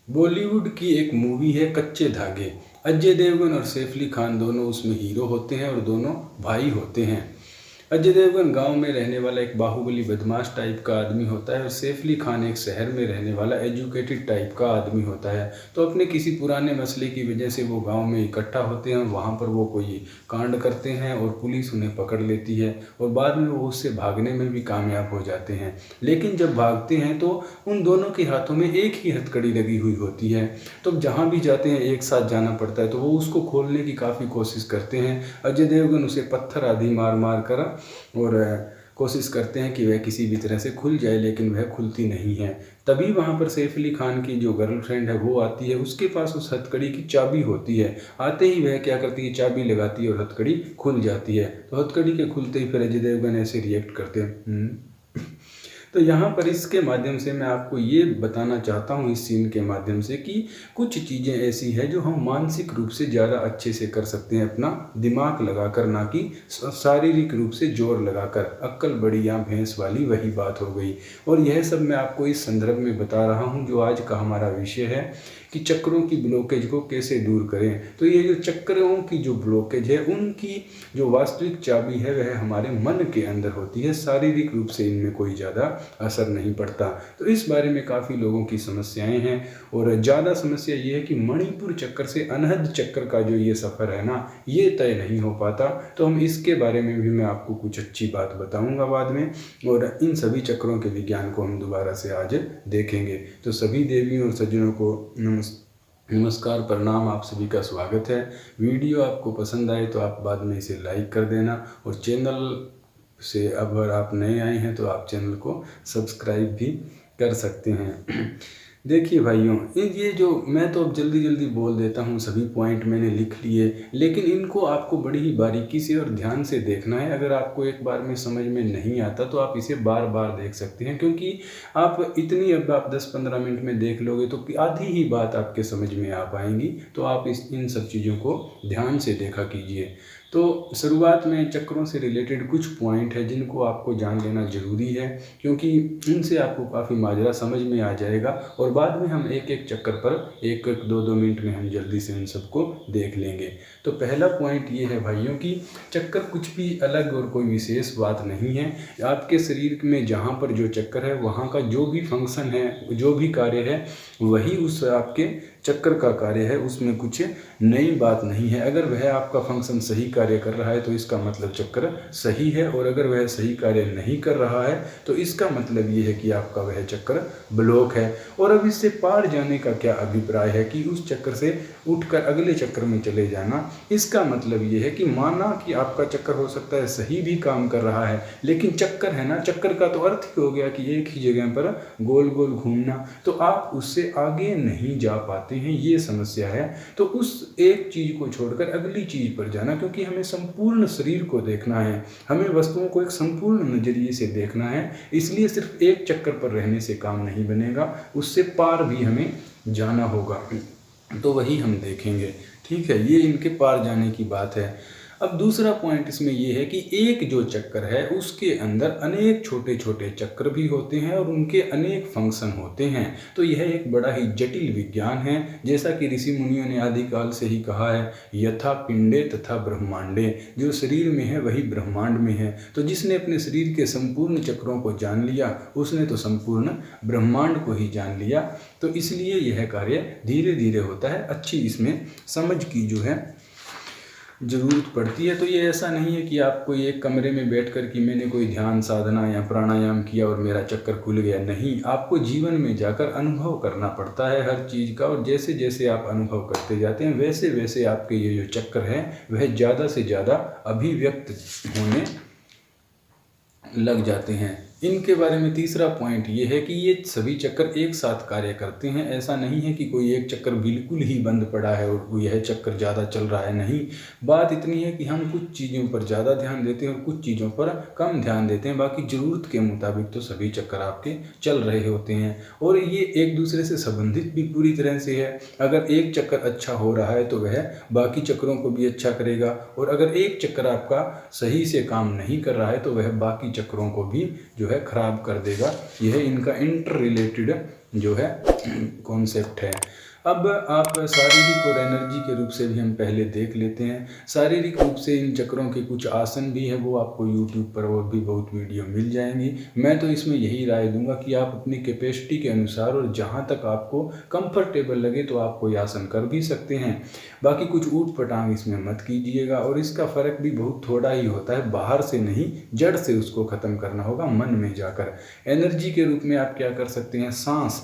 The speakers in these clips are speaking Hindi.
बॉलीवुड की एक मूवी है कच्चे धागे। अजय देवगन और सैफ अली खान दोनों उसमें हीरो होते हैं और दोनों भाई होते हैं। अजय देवगन गांव में रहने वाला एक बाहुबली बदमाश टाइप का आदमी होता है और सैफ अली खान एक शहर में रहने वाला एजुकेटेड टाइप का आदमी होता है। तो अपने किसी पुराने मसले की वजह से वो गांव में इकट्ठा होते हैं और वहाँ पर वो कोई कांड करते हैं और पुलिस उन्हें पकड़ लेती है और बाद में वो उससे भागने में भी कामयाब हो जाते हैं। लेकिन जब भागते हैं तो उन दोनों के हाथों में एक ही हथकड़ी लगी हुई होती है। तो जहाँ भी जाते हैं एक साथ जाना पड़ता है, तो वो उसको खोलने की काफ़ी कोशिश करते हैं। अजय देवगन उसे पत्थर आदि मार मार कर और कोशिश करते हैं कि वह किसी भी तरह से खुल जाए, लेकिन वह खुलती नहीं है। तभी वहाँ पर सैफ अली खान की जो गर्लफ्रेंड है वो आती है। उसके पास उस हथकड़ी की चाबी होती है। आते ही वह क्या करती है, चाबी लगाती है और हथकड़ी खुल जाती है। तो हथकड़ी के खुलते ही फिर अजय देवगन ऐसे रिएक्ट करते हैं। तो यहाँ पर इसके माध्यम से मैं आपको ये बताना चाहता हूँ इस सीन के माध्यम से कि कुछ चीज़ें ऐसी है जो हम मानसिक रूप से ज़्यादा अच्छे से कर सकते हैं अपना दिमाग लगाकर, ना कि शारीरिक रूप से जोर लगाकर। अक्ल बड़ी या भैंस वाली वही बात हो गई। और यह सब मैं आपको इस संदर्भ में बता रहा हूँ जो आज का हमारा विषय है कि चक्रों की ब्लॉकेज को कैसे दूर करें। तो ये जो चक्रों की जो ब्लॉकेज है उनकी जो वास्तविक चाबी है वह हमारे मन के अंदर होती है। शारीरिक रूप से इनमें कोई ज़्यादा असर नहीं पड़ता। तो इस बारे में काफ़ी लोगों की समस्याएं हैं और ज़्यादा समस्या ये है कि मणिपुर चक्कर से अनहद चक्कर का जो ये सफ़र है ना, ये तय नहीं हो पाता। तो हम इसके बारे में भी मैं आपको कुछ अच्छी बात बताऊंगा बाद में, और इन सभी चक्रों के विज्ञान को हम दोबारा से आज देखेंगे। तो सभी देवियों और सज्जनों को नमस्कार, प्रणाम, आप सभी का स्वागत है। वीडियो आपको पसंद आए तो आप बाद में इसे लाइक कर देना, और चैनल से अगर आप नए आए हैं तो आप चैनल को सब्सक्राइब भी कर सकते हैं। देखिए भाइयों, ये जो मैं तो अब जल्दी जल्दी बोल देता हूँ, सभी पॉइंट मैंने लिख लिए, लेकिन इनको आपको बड़ी ही बारीकी से और ध्यान से देखना है। अगर आपको एक बार में समझ में नहीं आता तो आप इसे बार बार देख सकते हैं, क्योंकि आप इतनी अब आप 10-15 मिनट में देख लोगे तो आधी ही बात आपके समझ में आ पाएंगी। तो आप इन सब चीज़ों को ध्यान से देखा कीजिए। तो शुरुआत में चक्रों से रिलेटेड कुछ पॉइंट है जिनको आपको जान लेना ज़रूरी है, क्योंकि इनसे आपको काफ़ी माजरा समझ में आ जाएगा और बाद में हम एक एक चक्कर पर एक एक 2-2 मिनट में हम जल्दी से इन सबको देख लेंगे। तो पहला पॉइंट ये है भाइयों कि चक्कर कुछ भी अलग और कोई विशेष बात नहीं है। आपके शरीर में जहाँ पर जो चक्कर है वहाँ का जो भी फंक्शन है, जो भी कार्य है, वही उस आपके चक्कर का कार्य है। उसमें कुछ नई बात नहीं है। अगर वह आपका फंक्शन सही कार्य कर रहा है तो इसका मतलब चक्र सही है, और अगर वह सही कार्य नहीं कर रहा है तो इसका मतलब ये है कि आपका वह चक्र ब्लॉक है। और अब इससे पार जाने का क्या अभिप्राय है कि उस चक्कर से उठकर अगले चक्कर में चले जाना। इसका मतलब ये है कि माना कि आपका चक्कर हो सकता है सही भी काम कर रहा है, लेकिन चक्कर है ना, चक्कर का तो अर्थ ही हो गया कि एक ही जगह पर गोल गोल घूमना, तो आप उससे आगे नहीं जा पाते हैं, ये समस्या है। तो उस एक चीज़ को छोड़कर अगली चीज़ पर जाना, क्योंकि हमें संपूर्ण शरीर को देखना है, हमें वस्तुओं को एक संपूर्ण नज़रिए से देखना है। इसलिए सिर्फ एक चक्कर पर रहने से काम नहीं बनेगा, उससे पार भी हमें जाना होगा। तो वही हम देखेंगे, ठीक है। ये इनके पार जाने की बात है। अब दूसरा पॉइंट इसमें यह है कि एक जो चक्कर है उसके अंदर अनेक छोटे छोटे चक्र भी होते हैं और उनके अनेक फंक्शन होते हैं। तो यह एक बड़ा ही जटिल विज्ञान है। जैसा कि ऋषि मुनियों ने आदिकाल से ही कहा है, यथा पिंडे तथा ब्रह्मांडे, जो शरीर में है वही ब्रह्मांड में है। तो जिसने अपने शरीर के संपूर्ण चक्रों को जान लिया उसने तो संपूर्ण ब्रह्मांड को ही जान लिया। तो इसलिए यह कार्य धीरे धीरे होता है। अच्छी इसमें समझ की जो है ज़रूरत पड़ती है। तो ये ऐसा नहीं है कि आप कोई एक कमरे में बैठकर कि मैंने कोई ध्यान साधना या प्राणायाम किया और मेरा चक्कर खुल गया। नहीं, आपको जीवन में जाकर अनुभव करना पड़ता है हर चीज़ का, और जैसे जैसे आप अनुभव करते जाते हैं वैसे वैसे आपके ये जो चक्कर हैं वह ज़्यादा से ज़्यादा अभिव्यक्त होने लग जाते हैं। इनके बारे में तीसरा पॉइंट ये है कि ये सभी चक्कर एक साथ कार्य करते हैं। ऐसा नहीं है कि कोई एक चक्कर बिल्कुल ही बंद पड़ा है और यह चक्कर ज़्यादा चल रहा है। नहीं, बात इतनी है कि हम कुछ चीज़ों पर ज़्यादा ध्यान देते हैं और कुछ चीज़ों पर कम ध्यान देते हैं। बाकी ज़रूरत के मुताबिक तो सभी चक्कर आपके चल रहे होते हैं, और ये एक दूसरे से संबंधित भी पूरी तरह से है। अगर एक चक्कर अच्छा हो रहा है तो वह बाकी चक्रों को भी अच्छा करेगा, और अगर एक चक्कर आपका सही से काम नहीं कर रहा है तो वह बाकी चक्रों को भी जो है खराब कर देगा। यह इनका इंटर रिलेटेड जो है कॉन्सेप्ट है। अब आप शारीरिक और एनर्जी के रूप से भी हम पहले देख लेते हैं। शारीरिक रूप से इन चक्रों के कुछ आसन भी हैं, वो आपको यूट्यूब पर और भी बहुत वीडियो मिल जाएंगी। मैं तो इसमें यही राय दूंगा कि आप अपनी कैपेसिटी के अनुसार और जहां तक आपको कंफर्टेबल लगे तो आप कोई आसन कर भी सकते हैं। बाकी कुछ ऊट पटांग इसमें मत कीजिएगा, और इसका फ़र्क भी बहुत थोड़ा ही होता है, बाहर से नहीं जड़ से उसको ख़त्म करना होगा, मन में जाकर। एनर्जी के रूप में आप क्या कर सकते हैं, सांस,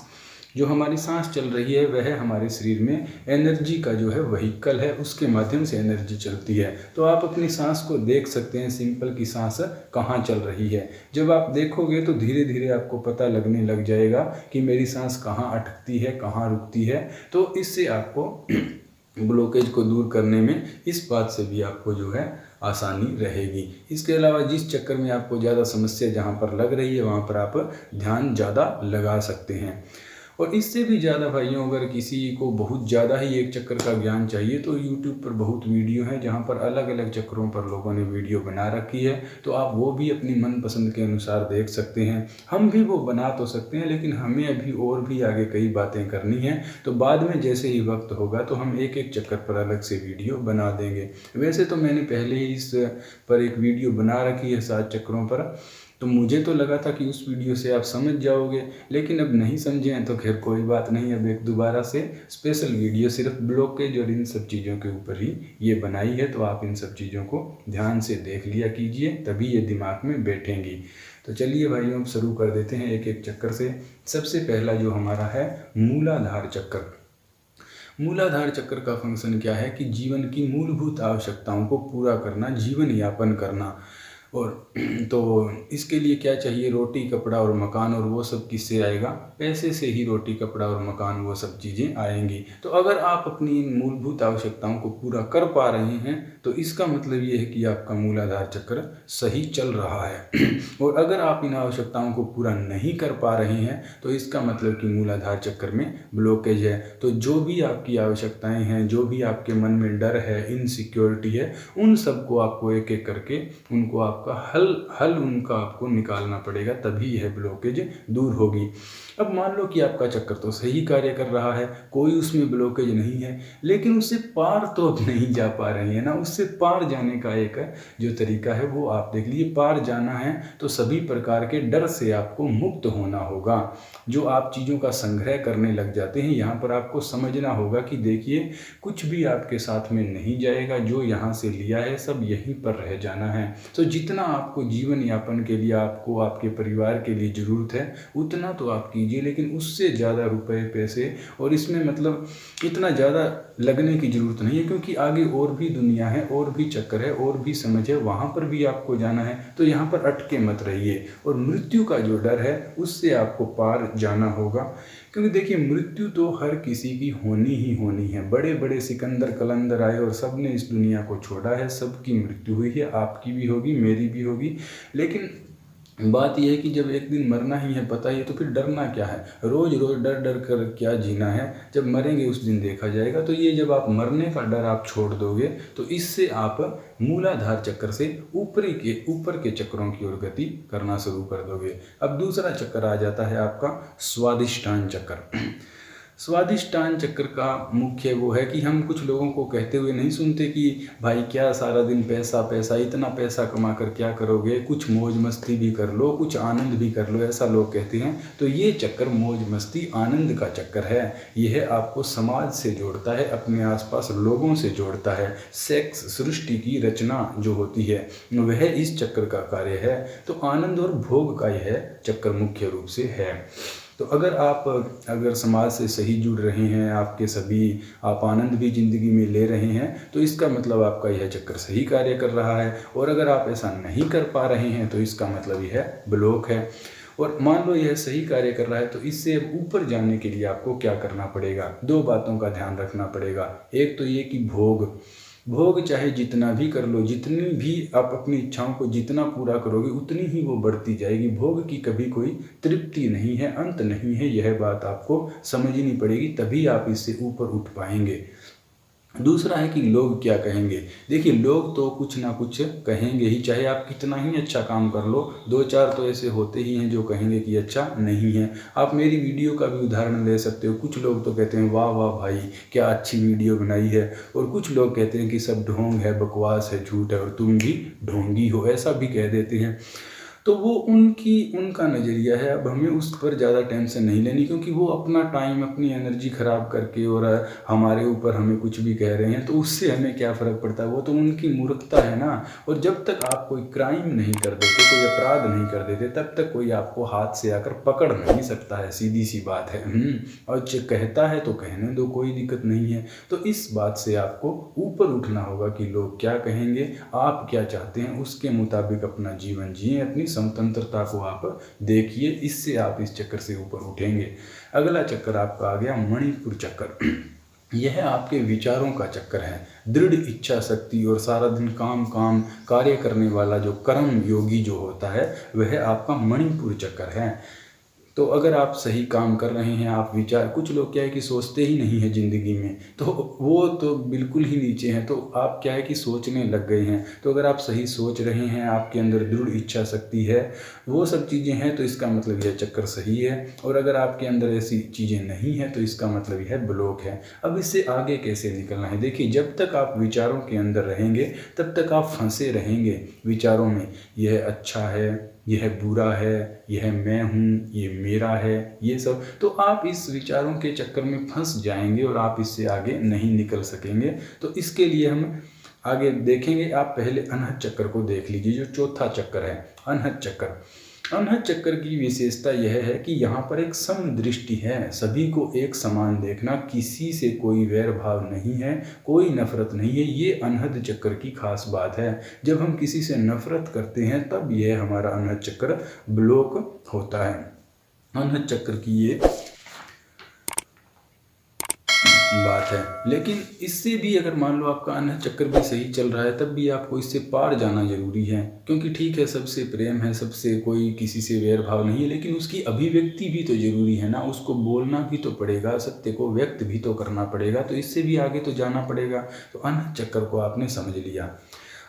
जो हमारी सांस चल रही है वह हमारे शरीर में एनर्जी का जो है व्हीकल है, उसके माध्यम से एनर्जी चलती है। तो आप अपनी सांस को देख सकते हैं, सिंपल की सांस कहाँ चल रही है। जब आप देखोगे तो धीरे धीरे आपको पता लगने लग जाएगा कि मेरी सांस कहाँ अटकती है, कहाँ रुकती है। तो इससे आपको ब्लॉकेज को दूर करने में इस बात से भी आपको जो है आसानी रहेगी। इसके अलावा जिस चक्कर में आपको ज़्यादा समस्या जहाँ पर लग रही है वहाँ पर आप ध्यान ज़्यादा लगा सकते हैं। और इससे भी ज़्यादा भाइयों, अगर किसी को बहुत ज़्यादा ही एक चक्कर का ज्ञान चाहिए तो यूट्यूब पर बहुत वीडियो हैं जहाँ पर अलग अलग चक्करों पर लोगों ने वीडियो बना रखी है, तो आप वो भी अपनी मनपसंद के अनुसार देख सकते हैं। हम भी वो बना तो सकते हैं, लेकिन हमें अभी और भी आगे कई बातें करनी हैं, तो बाद में जैसे ही वक्त होगा तो हम एक एक चक्कर पर अलग से वीडियो बना देंगे। वैसे तो मैंने पहले ही इस पर एक वीडियो बना रखी है 7 चक्करों पर, तो मुझे तो लगा था कि उस वीडियो से आप समझ जाओगे, लेकिन अब नहीं समझे हैं तो खैर कोई बात नहीं। अब एक दोबारा से स्पेशल वीडियो सिर्फ ब्लॉकेज और इन सब चीज़ों के ऊपर ही ये बनाई है, तो आप इन सब चीज़ों को ध्यान से देख लिया कीजिए, तभी ये दिमाग में बैठेंगी। तो चलिए भाइयों, अब शुरू कर देते हैं एक एक चक्कर से। सबसे पहला जो हमारा है मूलाधार चक्कर। मूलाधार चक्कर का फंक्शन क्या है कि जीवन की मूलभूत आवश्यकताओं को पूरा करना, जीवन यापन करना। और तो इसके लिए क्या चाहिए, रोटी कपड़ा और मकान, और वो सब किससे आएगा, पैसे से ही रोटी कपड़ा और मकान वो सब चीज़ें आएंगी। तो अगर आप अपनी इन मूलभूत आवश्यकताओं को पूरा कर पा रहे हैं तो इसका मतलब ये है कि आपका मूलाधार चक्र सही चल रहा है। और अगर आप इन आवश्यकताओं को पूरा नहीं कर पा रहे हैं तो इसका मतलब कि मूलाधार चक्र में ब्लॉकेज है। तो जो भी आपकी आवश्यकताएं हैं, जो भी आपके मन में डर है, इनसिक्योरिटी है, उन सबको आपको एक एक करके उनको आपका हल उनका आपको निकालना पड़ेगा, तभी यह ब्लॉकेज दूर होगी। अब मान लो कि आपका चक्कर तो सही कार्य कर रहा है, कोई उसमें ब्लॉकेज नहीं है, लेकिन उससे पार तो अब नहीं जा पा रही है ना। उससे पार जाने का एक जो तरीका है वो आप देख लीजिए। पार जाना है तो सभी प्रकार के डर से आपको मुक्त होना होगा। जो आप चीज़ों का संग्रह करने लग जाते हैं, यहाँ पर आपको समझना होगा कि देखिए कुछ भी आपके साथ में नहीं जाएगा, जो यहाँ से लिया है सब यहीं पर रह जाना है। तो जितना आपको जीवन यापन के लिए, आपको आपके परिवार के लिए ज़रूरत है उतना तो आप कीजिए, लेकिन उससे ज़्यादा रुपए पैसे और इसमें मतलब इतना ज़्यादा लगने की ज़रूरत नहीं है, क्योंकि आगे और भी दुनिया है, और भी चक्कर है, और भी समझ है, वहाँ पर भी आपको जाना है। तो यहाँ पर अटके मत रहिए, और मृत्यु का जो डर है उससे आपको पार जाना होगा। क्योंकि देखिए मृत्यु तो हर किसी की होनी ही होनी है। बड़े बड़े सिकंदर कलंदर आए और सब ने इस दुनिया को छोड़ा है, सबकी मृत्यु हुई है, आपकी भी होगी, मेरी भी होगी। लेकिन बात यह है कि जब एक दिन मरना ही है, पता ही है, तो फिर डरना क्या है, रोज रोज डर डर कर क्या जीना है। जब मरेंगे उस दिन देखा जाएगा। तो ये जब आप मरने का डर आप छोड़ दोगे तो इससे आप मूलाधार चक्र से ऊपर के चक्रों की ओर गति करना शुरू कर दोगे। अब दूसरा चक्कर आ जाता है आपका स्वादिष्टान चक्र। स्वादिष्टान चक्र का मुख्य वो है कि हम कुछ लोगों को कहते हुए नहीं सुनते कि भाई क्या सारा दिन पैसा पैसा, इतना पैसा कमा कर क्या करोगे, कुछ मौज मस्ती भी कर लो, कुछ आनंद भी कर लो, ऐसा लोग कहते हैं। तो ये चक्कर मौज मस्ती आनंद का चक्कर है। यह आपको समाज से जोड़ता है, अपने आसपास लोगों से जोड़ता है। सेक्स सृष्टि की रचना जो होती है वह इस चक्र का कार्य है। तो आनंद और भोग का यह चक्कर मुख्य रूप से है। तो अगर समाज से सही जुड़ रहे हैं, आपके सभी आप आनंद भी ज़िंदगी में ले रहे हैं, तो इसका मतलब आपका यह चक्कर सही कार्य कर रहा है। और अगर आप ऐसा नहीं कर पा रहे हैं तो इसका मतलब यह ब्लॉक है। और मान लो यह सही कार्य कर रहा है, तो इससे ऊपर जाने के लिए आपको क्या करना पड़ेगा, 2 बातों का ध्यान रखना पड़ेगा। एक तो ये कि भोग चाहे जितना भी कर लो, जितनी भी आप अपनी इच्छाओं को जितना पूरा करोगे उतनी ही वो बढ़ती जाएगी। भोग की कभी कोई तृप्ति नहीं है, अंत नहीं है। यह बात आपको समझनी पड़ेगी, तभी आप इससे ऊपर उठ पाएंगे। दूसरा है कि लोग क्या कहेंगे। देखिए, लोग तो कुछ ना कुछ कहेंगे ही, चाहे आप कितना ही अच्छा काम कर लो, 2-4 तो ऐसे होते ही हैं जो कहेंगे कि अच्छा नहीं है। आप मेरी वीडियो का भी उदाहरण ले सकते हो। कुछ लोग तो कहते हैं वाह वाह भाई क्या अच्छी वीडियो बनाई है, और कुछ लोग कहते हैं कि सब ढोंग है, बकवास है, झूठ है और तुम भी ढोंगी हो, ऐसा भी कह देते हैं। तो वो उनका नज़रिया है। अब हमें उस पर ज़्यादा टेंशन नहीं लेनी, क्योंकि वो अपना टाइम, अपनी एनर्जी ख़राब करके और हमारे ऊपर हमें कुछ भी कह रहे हैं, तो उससे हमें क्या फ़र्क पड़ता है। वो तो उनकी मूर्खता है ना। और जब तक आप कोई क्राइम नहीं कर देते, कोई अपराध नहीं कर देते, तब तक कोई आपको हाथ से आकर पकड़ नहीं सकता है, सीधी सी बात है। और जो कहता है तो कहने दो, कोई दिक्कत नहीं है। तो इस बात से आपको ऊपर उठना होगा कि लोग क्या कहेंगे, आप क्या चाहते हैं, उसके मुताबिक अपना जीवन जिए, अपनी स्वतंत्रता को आप देखिए। इससे आप इस चक्कर से ऊपर उठेंगे। अगला चक्कर आपका आ गया मणिपुर चक्कर। यह आपके विचारों का चक्कर है। दृढ़ इच्छा शक्ति और सारा दिन काम काम कार्य करने वाला जो कर्म योगी जो होता है, वह आपका मणिपुर चक्कर है। तो अगर आप सही काम कर रहे हैं, आप विचार, कुछ लोग क्या है कि सोचते ही नहीं है ज़िंदगी में, तो वो तो बिल्कुल ही नीचे हैं। तो आप क्या है कि सोचने लग गए हैं। तो अगर आप सही सोच रहे हैं, आपके अंदर दृढ़ इच्छा शक्ति है, वो सब चीज़ें हैं, तो इसका मतलब यह चक्कर सही है। और अगर आपके अंदर ऐसी चीज़ें नहीं हैं, तो इसका मतलब यह ब्लॉक है। अब इससे आगे कैसे निकलना है। देखिए, जब तक आप विचारों के अंदर रहेंगे, तब तक आप फंसे रहेंगे विचारों में। यह अच्छा है, यह बुरा है, यह मैं हूँ, ये मेरा है, ये सब। तो आप इस विचारों के चक्कर में फंस जाएंगे और आप इससे आगे नहीं निकल सकेंगे। तो इसके लिए हम आगे देखेंगे। आप पहले अनहद चक्कर को देख लीजिए, जो चौथा चक्कर है, अनहद चक्कर। अनहद चक्कर की विशेषता यह है कि यहाँ पर एक समदृष्टि है, सभी को एक समान देखना, किसी से कोई वैर भाव नहीं है, कोई नफरत नहीं है। ये अनहद चक्कर की खास बात है। जब हम किसी से नफरत करते हैं, तब यह हमारा अनहद चक्कर ब्लॉक होता है। अनहद चक्कर की ये बात है। लेकिन इससे भी अगर मान लो आपका अनहद चक्कर भी सही चल रहा है, तब भी आपको इससे पार जाना जरूरी है। क्योंकि ठीक है, सबसे प्रेम है, सबसे कोई किसी से वैर भाव नहीं है, लेकिन उसकी अभिव्यक्ति भी तो जरूरी है ना। उसको बोलना भी तो पड़ेगा, सत्य को व्यक्त भी तो करना पड़ेगा। तो इससे भी आगे तो जाना पड़ेगा। तो अनहद चक्कर को आपने समझ लिया।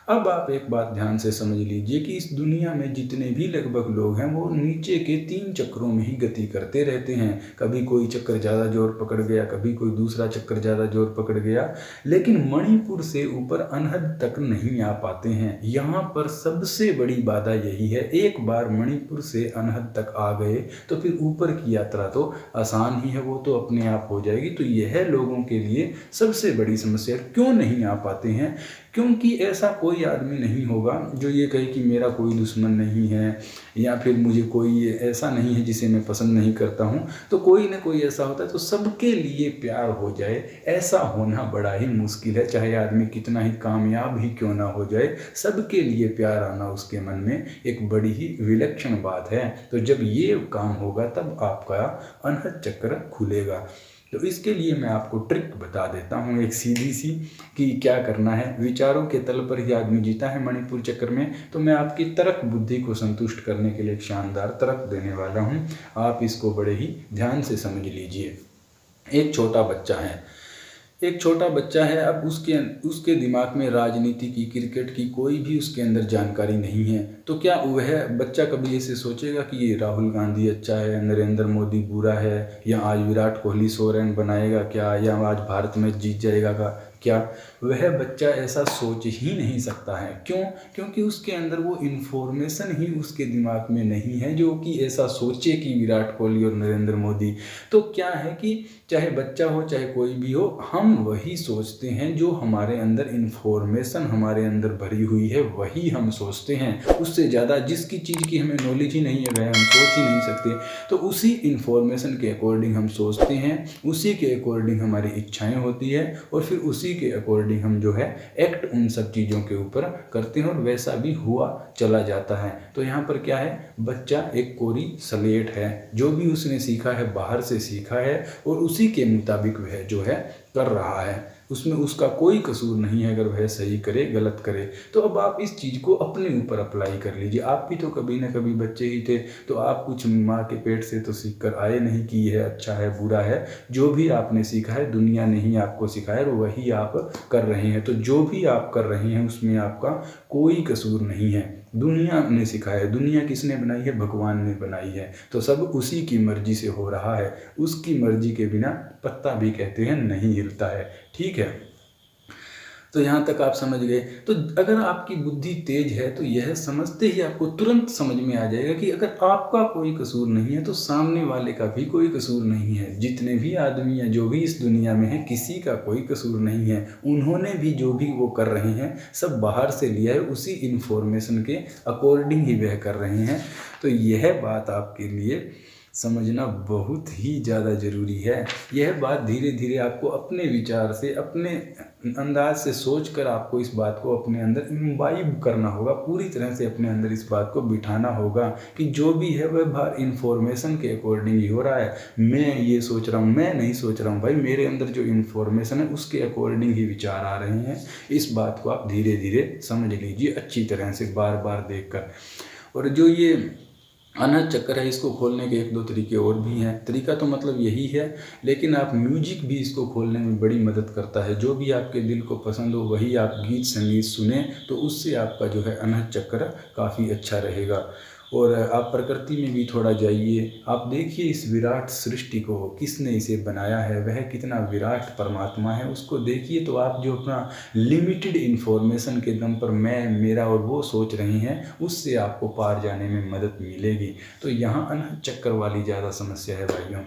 अब आप एक बात ध्यान से समझ लीजिए कि इस दुनिया में जितने भी लगभग लोग हैं, वो नीचे के 3 चक्रों में ही गति करते रहते हैं। कभी कोई चक्कर ज़्यादा जोर पकड़ गया, कभी कोई दूसरा चक्कर ज़्यादा जोर पकड़ गया, लेकिन मणिपुर से ऊपर अनहद तक नहीं आ पाते हैं। यहाँ पर सबसे बड़ी बाधा यही है। एक बार मणिपुर से अनहद तक आ गए, तो फिर ऊपर की यात्रा तो आसान ही है, वो तो अपने आप हो जाएगी। तो यह लोगों के लिए सबसे बड़ी समस्या। क्यों नहीं आ पाते हैं? क्योंकि ऐसा कोई आदमी नहीं होगा जो ये कहे कि मेरा कोई दुश्मन नहीं है, या फिर मुझे कोई ऐसा नहीं है जिसे मैं पसंद नहीं करता हूँ। तो कोई ना कोई ऐसा होता है, तो सबके लिए प्यार हो जाए, ऐसा होना बड़ा ही मुश्किल है। चाहे आदमी कितना ही कामयाब ही क्यों ना हो जाए, सबके लिए प्यार आना उसके मन में एक बड़ी ही विलक्षण बात है। तो जब ये काम होगा, तब आपका अनहद चक्र खुलेगा। तो इसके लिए मैं आपको ट्रिक बता देता हूँ, एक सीधी सी, कि क्या करना है। विचारों के तल पर ही आदमी जीता है मणिपुर चक्कर में। तो मैं आपकी तर्क बुद्धि को संतुष्ट करने के लिए एक शानदार तर्क देने वाला हूँ। आप इसको बड़े ही ध्यान से समझ लीजिए। एक छोटा बच्चा है। अब उसके दिमाग में राजनीति की, क्रिकेट की कोई भी उसके अंदर जानकारी नहीं है। तो क्या वह बच्चा कभी ऐसे सोचेगा कि ये राहुल गांधी अच्छा है, नरेंद्र मोदी बुरा है, या आज विराट कोहली 100 रन बनाएगा क्या, या आज भारत मैच जीत जाएगा क्या? वह बच्चा ऐसा सोच ही नहीं सकता है। क्यों? क्योंकि उसके अंदर वो इन्फॉर्मेशन ही उसके दिमाग में नहीं है जो कि ऐसा सोचे कि विराट कोहली और नरेंद्र मोदी। तो क्या है कि चाहे बच्चा हो चाहे कोई भी हो, हम वही सोचते हैं जो हमारे अंदर इन्फॉर्मेशन हमारे अंदर भरी हुई है, वही हम सोचते हैं। उससे ज़्यादा जिसकी चीज़ की हमें नॉलेज ही नहीं है, वह हम सोच ही नहीं सकते। तो उसी इन्फॉर्मेशन के अकॉर्डिंग हम सोचते हैं, उसी के अकॉर्डिंग हमारी इच्छाएँ होती है, और फिर उसी के अकॉर्डिंग हम जो है एक्ट उन सब चीज़ों के ऊपर करते हैं, और वैसा भी हुआ चला जाता है। तो यहाँ पर क्या है, बच्चा एक कोरी स्लेट है। जो भी उसने सीखा है बाहर से सीखा है, और उसी के मुताबिक वह जो है कर रहा है। उसमें उसका कोई कसूर नहीं है अगर वह सही करे गलत करे। तो अब आप इस चीज़ को अपने ऊपर अप्लाई कर लीजिए। आप भी तो कभी ना कभी बच्चे ही थे, तो आप कुछ माँ के पेट से तो सीख कर आए नहीं कि यह अच्छा है बुरा है। जो भी आपने सीखा है दुनिया ने ही आपको सिखाया और वही आप कर रहे हैं। तो जो भी आप कर रहे हैं उसमें आपका कोई कसूर नहीं है। दुनिया ने सिखाया है। दुनिया किसने बनाई है? भगवान ने बनाई है। तो सब उसी की मर्जी से हो रहा है। उसकी मर्जी के बिना पत्ता भी कहते हैं नहीं हिलता है। ठीक है, तो यहाँ तक आप समझ गए। तो अगर आपकी बुद्धि तेज है तो यह समझते ही आपको तुरंत समझ में आ जाएगा कि अगर आपका कोई कसूर नहीं है तो सामने वाले का भी कोई कसूर नहीं है। जितने भी आदमी हैं जो भी इस दुनिया में हैं किसी का कोई कसूर नहीं है। उन्होंने भी जो भी वो कर रहे हैं सब बाहर से लिया है, उसी इन्फॉर्मेशन के अकॉर्डिंग ही वह कर रहे हैं। तो यह बात आपके लिए समझना बहुत ही ज़्यादा ज़रूरी है। यह बात धीरे धीरे आपको अपने विचार से अपने अंदाज से सोच कर आपको इस बात को अपने अंदर इम्बाइब करना होगा। पूरी तरह से अपने अंदर इस बात को बिठाना होगा कि जो भी है वह बाहर इन्फॉर्मेशन के अकॉर्डिंग ही हो रहा है। मैं ये सोच रहा हूँ, मैं नहीं सोच रहा हूँ भाई, मेरे अंदर जो इन्फॉर्मेशन है उसके अकॉर्डिंग ही विचार आ रहे हैं। इस बात को आप धीरे धीरे समझ लीजिए अच्छी तरह से बार बार देख कर। और जो ये अनहद चक्र है इसको खोलने के एक दो तरीके और भी हैं। तरीका तो मतलब यही है, लेकिन आप म्यूजिक भी इसको खोलने में बड़ी मदद करता है। जो भी आपके दिल को पसंद हो वही आप गीत संगीत सुने तो उससे आपका जो है अनहद चक्र काफ़ी अच्छा रहेगा। और आप प्रकृति में भी थोड़ा जाइए, आप देखिए इस विराट सृष्टि को, किसने इसे बनाया है, वह कितना विराट परमात्मा है उसको देखिए। तो आप जो अपना लिमिटेड इन्फॉर्मेशन के दम पर मैं मेरा और वो सोच रहे हैं उससे आपको पार जाने में मदद मिलेगी। तो यहाँ अनहद चक्कर वाली ज़्यादा समस्या है भाइयों।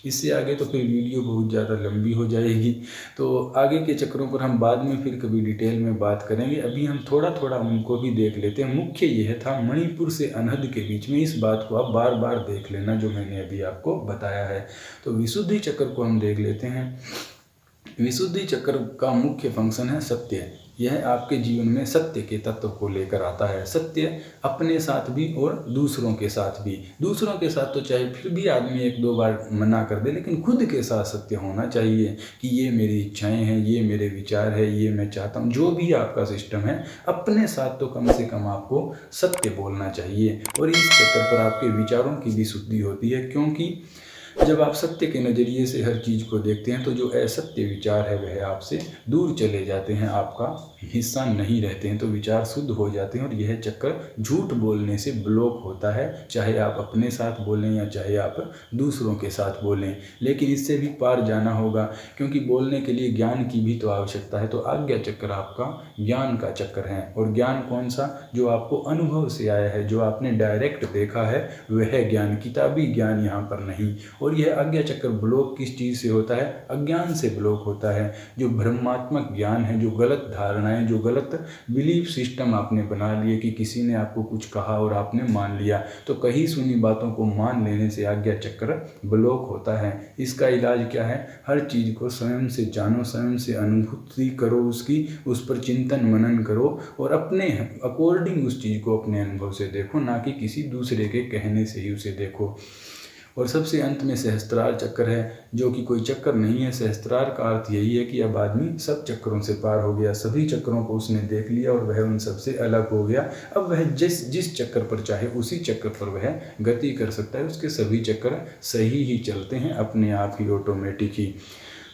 इससे आगे तो फिर वीडियो बहुत ज़्यादा लंबी हो जाएगी। तो आगे के चक्रों पर हम बाद में फिर कभी डिटेल में बात करेंगे। अभी हम थोड़ा थोड़ा उनको भी देख लेते हैं। मुख्य यह था मणिपुर से अनहद के बीच में, इस बात को आप बार बार देख लेना जो मैंने अभी आपको बताया है। तो विशुद्धि चक्र को हम देख लेते हैं। विशुद्धि चक्र का मुख्य फंक्शन है सत्य। यह आपके जीवन में सत्य के तत्व को लेकर आता है। सत्य अपने साथ भी और दूसरों के साथ भी। दूसरों के साथ तो चाहे फिर भी आदमी एक दो बार मना कर दे, लेकिन खुद के साथ सत्य होना चाहिए कि ये मेरी इच्छाएं हैं, ये मेरे विचार है, ये मैं चाहता हूँ। जो भी आपका सिस्टम है अपने साथ तो कम से कम आपको सत्य बोलना चाहिए। और इस चक्कर पर आपके विचारों की भी शुद्धि होती है, क्योंकि जब आप सत्य के नज़रिए से हर चीज़ को देखते हैं तो जो असत्य विचार है वह आपसे दूर चले जाते हैं, आपका हिस्सा नहीं रहते हैं। तो विचार शुद्ध हो जाते हैं और यह चक्कर झूठ बोलने से ब्लॉक होता है, चाहे आप अपने साथ बोलें या चाहे आप दूसरों के साथ बोलें। लेकिन इससे भी पार जाना होगा, क्योंकि बोलने के लिए ज्ञान की भी तो आवश्यकता है। तो आज्ञा चक्र आपका ज्ञान का चक्कर है। और ज्ञान कौन सा? जो आपको अनुभव से आया है, जो आपने डायरेक्ट देखा है वह ज्ञान, किताबी ज्ञान यहाँ पर नहीं। और यह आज्ञा चक्र ब्लॉक किस चीज़ से होता है? अज्ञान से ब्लॉक होता है। जो भ्रमात्मक ज्ञान है, जो गलत धारणाएं, जो गलत बिलीफ सिस्टम आपने बना लिए कि किसी ने आपको कुछ कहा और आपने मान लिया, तो कहीं सुनी बातों को मान लेने से आज्ञा चक्र ब्लॉक होता है। इसका इलाज क्या है? हर चीज़ को स्वयं से जानो, स्वयं से अनुभूति करो उसकी, उस पर चिंतन मनन करो और अपने अकॉर्डिंग उस चीज़ को अपने अनुभव से देखो, ना कि किसी दूसरे के कहने से ही उसे देखो। और सबसे अंत में सहस्त्रार चक्र है, जो कि कोई चक्कर नहीं है। सहस्त्रार का अर्थ यही है कि अब आदमी सब चक्रों से पार हो गया, सभी चक्रों को उसने देख लिया और वह उन सब से अलग हो गया। अब वह जिस चक्कर पर चाहे उसी चक्कर पर वह गति कर सकता है। उसके सभी चक्र सही ही चलते हैं अपने आप ही, ऑटोमेटिक ही।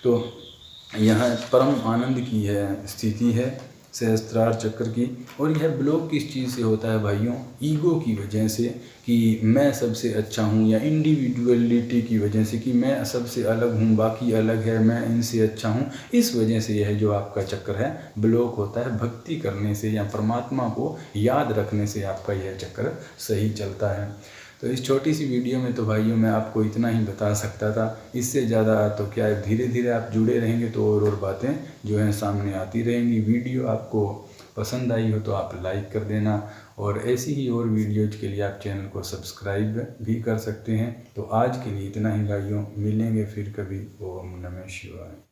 तो यहाँ परम आनंद की है स्थिति है सहस्त्रार चक्र की। और यह ब्लॉक किस चीज़ से होता है भाइयों? ईगो की वजह से, कि मैं सबसे अच्छा हूँ, या इंडिविजुअलिटी की वजह से कि मैं सबसे अलग हूँ, बाकी अलग है, मैं इनसे अच्छा हूँ। इस वजह से यह जो आपका चक्र है ब्लॉक होता है। भक्ति करने से या परमात्मा को याद रखने से आपका यह चक्र सही चलता है। तो इस छोटी सी वीडियो में तो भाइयों मैं आपको इतना ही बता सकता था। इससे ज़्यादा तो क्या है, धीरे धीरे आप जुड़े रहेंगे तो और बातें जो हैं सामने आती रहेंगी। वीडियो आपको पसंद आई हो तो आप लाइक कर देना, और ऐसी ही और वीडियोज़ के लिए आप चैनल को सब्सक्राइब भी कर सकते हैं। तो आज के लिए इतना ही भाइयों, मिलेंगे फिर कभी। ओम नमः शिवाय।